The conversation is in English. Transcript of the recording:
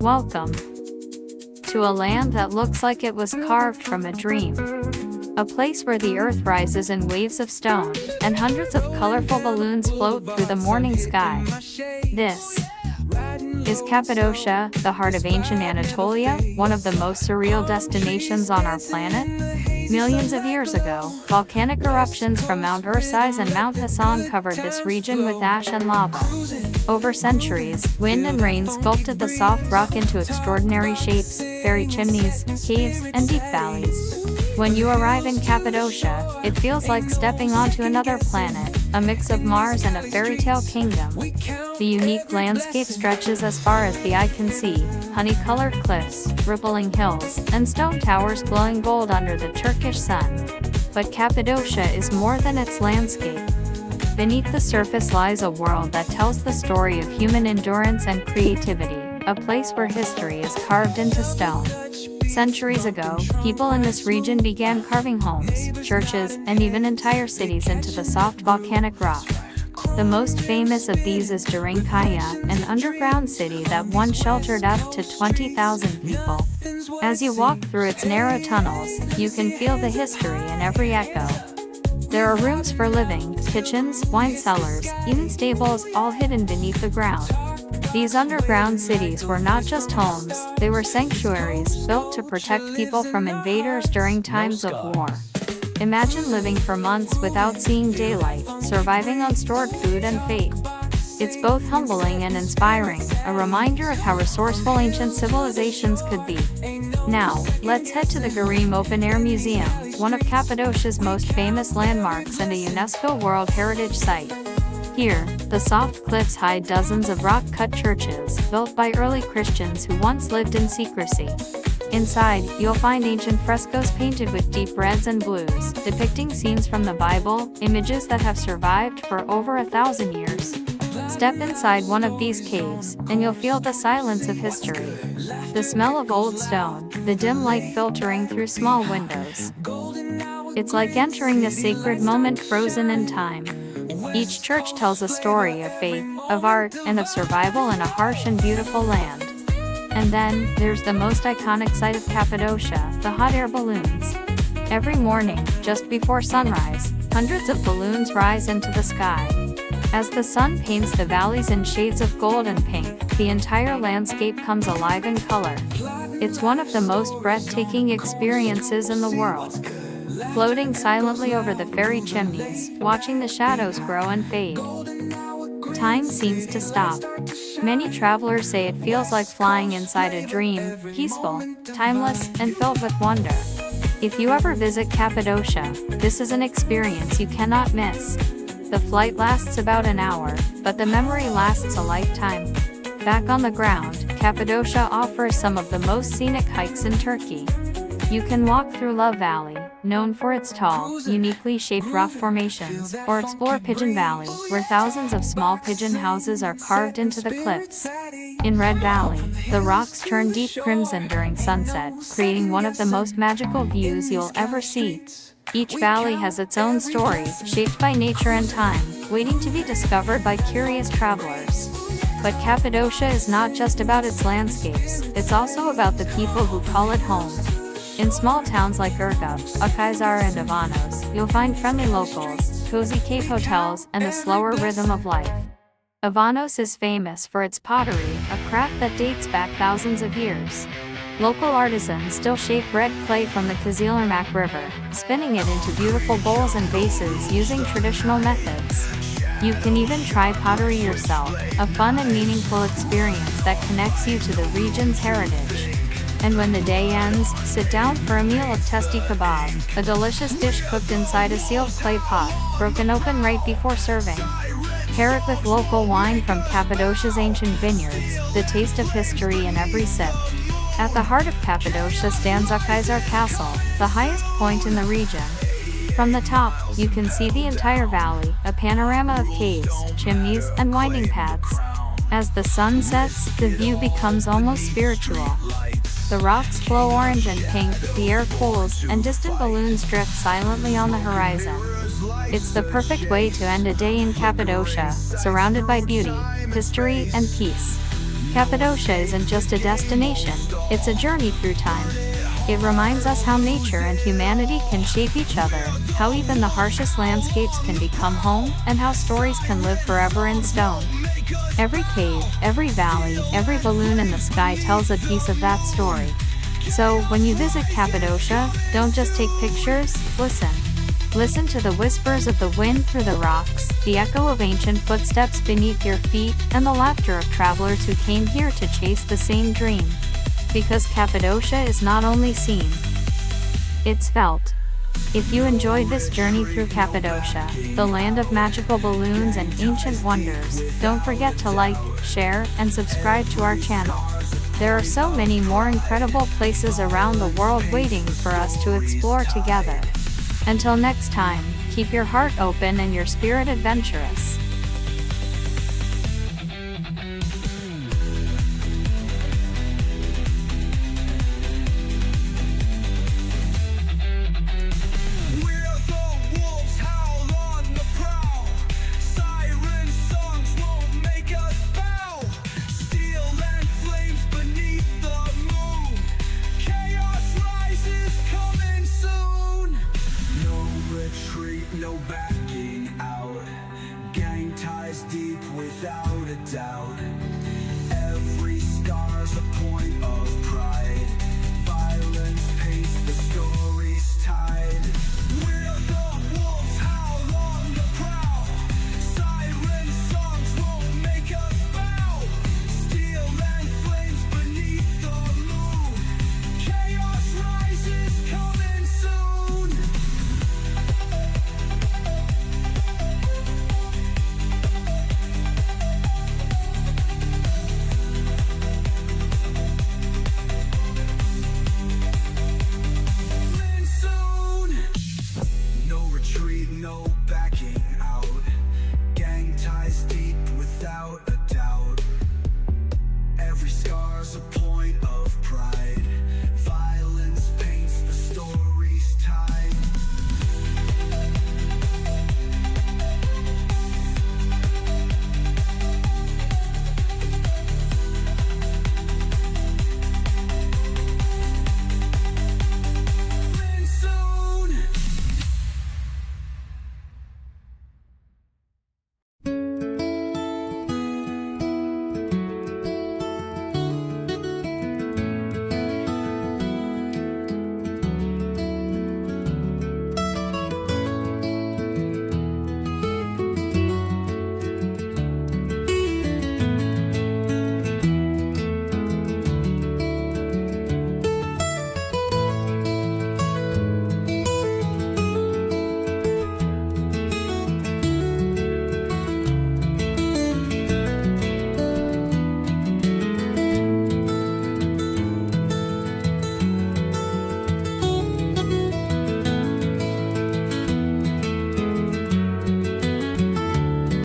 Welcome to a land that looks like it was carved from a dream. A place where the earth rises in waves of stone, and hundreds of colorful balloons float through the morning sky. This is Cappadocia, the heart of ancient Anatolia, one of the most surreal destinations on our planet. Millions of years ago, volcanic eruptions from Mount Ursize and Mount Hassan covered this region with ash and lava. Over centuries, wind and rain sculpted the soft rock into extraordinary shapes, fairy chimneys, caves, and deep valleys. When you arrive in Cappadocia, it feels like stepping onto another planet, a mix of Mars and a fairy tale kingdom. The unique landscape stretches as far as the eye can see, honey-colored cliffs, rippling hills, and stone towers glowing gold under the Turkish sun. But Cappadocia is more than its landscape. Beneath the surface lies a world that tells the story of human endurance and creativity, a place where history is carved into stone. Centuries ago, people in this region began carving homes, churches, and even entire cities into the soft volcanic rock. The most famous of these is Derinkuyu, an underground city that once sheltered up to 20,000 people. As you walk through its narrow tunnels, you can feel the history in every echo. There are rooms for living, kitchens, wine cellars, even stables, all hidden beneath the ground. These underground cities were not just homes, they were sanctuaries built to protect people from invaders during times of war. Imagine living for months without seeing daylight, surviving on stored food and faith. It's both humbling and inspiring, a reminder of how resourceful ancient civilizations could be. Now, let's head to the Göreme Open-Air Museum, one of Cappadocia's most famous landmarks and a UNESCO World Heritage Site. Here, the soft cliffs hide dozens of rock-cut churches, built by early Christians who once lived in secrecy. Inside, you'll find ancient frescoes painted with deep reds and blues, depicting scenes from the Bible, images that have survived for over 1,000 years. Step inside one of these caves, and you'll feel the silence of history. The smell of old stone, the dim light filtering through small windows. It's like entering a sacred moment frozen in time. Each church tells a story of faith, of art, and of survival in a harsh and beautiful land. And then, there's the most iconic sight of Cappadocia, the hot air balloons. Every morning, just before sunrise, hundreds of balloons rise into the sky. As the sun paints the valleys in shades of gold and pink, the entire landscape comes alive in color. It's one of the most breathtaking experiences in the world. Floating silently over the fairy chimneys, watching the shadows grow and fade. Time seems to stop. Many travelers say it feels like flying inside a dream, peaceful, timeless, and filled with wonder. If you ever visit Cappadocia, this is an experience you cannot miss. The flight lasts about an hour, but the memory lasts a lifetime. Back on the ground, Cappadocia offers some of the most scenic hikes in Turkey. You can walk through Love Valley, known for its tall, uniquely shaped rock formations, or explore Pigeon Valley, where thousands of small pigeon houses are carved into the cliffs. In Red Valley, the rocks turn deep crimson during sunset, creating one of the most magical views you'll ever see. Each valley has its own story, shaped by nature and time, waiting to be discovered by curious travelers. But Cappadocia is not just about its landscapes, it's also about the people who call it home. In small towns like Göreme, Akhisar, and Avanos, you'll find friendly locals, cozy cave hotels, and a slower rhythm of life. Avanos is famous for its pottery, a craft that dates back thousands of years. Local artisans still shape red clay from the Kızılırmak River, spinning it into beautiful bowls and vases using traditional methods. You can even try pottery yourself, a fun and meaningful experience that connects you to the region's heritage. And when the day ends, sit down for a meal of testi kebab, a delicious dish cooked inside a sealed clay pot, broken open right before serving. Pair it with local wine from Cappadocia's ancient vineyards, the taste of history in every sip. At the heart of Cappadocia stands Akhisar Castle, the highest point in the region. From the top, you can see the entire valley, a panorama of caves, chimneys, and winding paths. As the sun sets, the view becomes almost spiritual. The rocks glow orange and pink, the air cools, and distant balloons drift silently on the horizon. It's the perfect way to end a day in Cappadocia, surrounded by beauty, history, and peace. Cappadocia isn't just a destination, it's a journey through time. It reminds us how nature and humanity can shape each other, how even the harshest landscapes can become home, and how stories can live forever in stone. Every cave, every valley, every balloon in the sky tells a piece of that story. So, when you visit Cappadocia, don't just take pictures, listen. Listen to the whispers of the wind through the rocks, the echo of ancient footsteps beneath your feet, and the laughter of travelers who came here to chase the same dream. Because Cappadocia is not only seen, it's felt. If you enjoyed this journey through Cappadocia, the land of magical balloons and ancient wonders, don't forget to like, share, and subscribe to our channel. There are so many more incredible places around the world waiting for us to explore together. Until next time, keep your heart open and your spirit adventurous.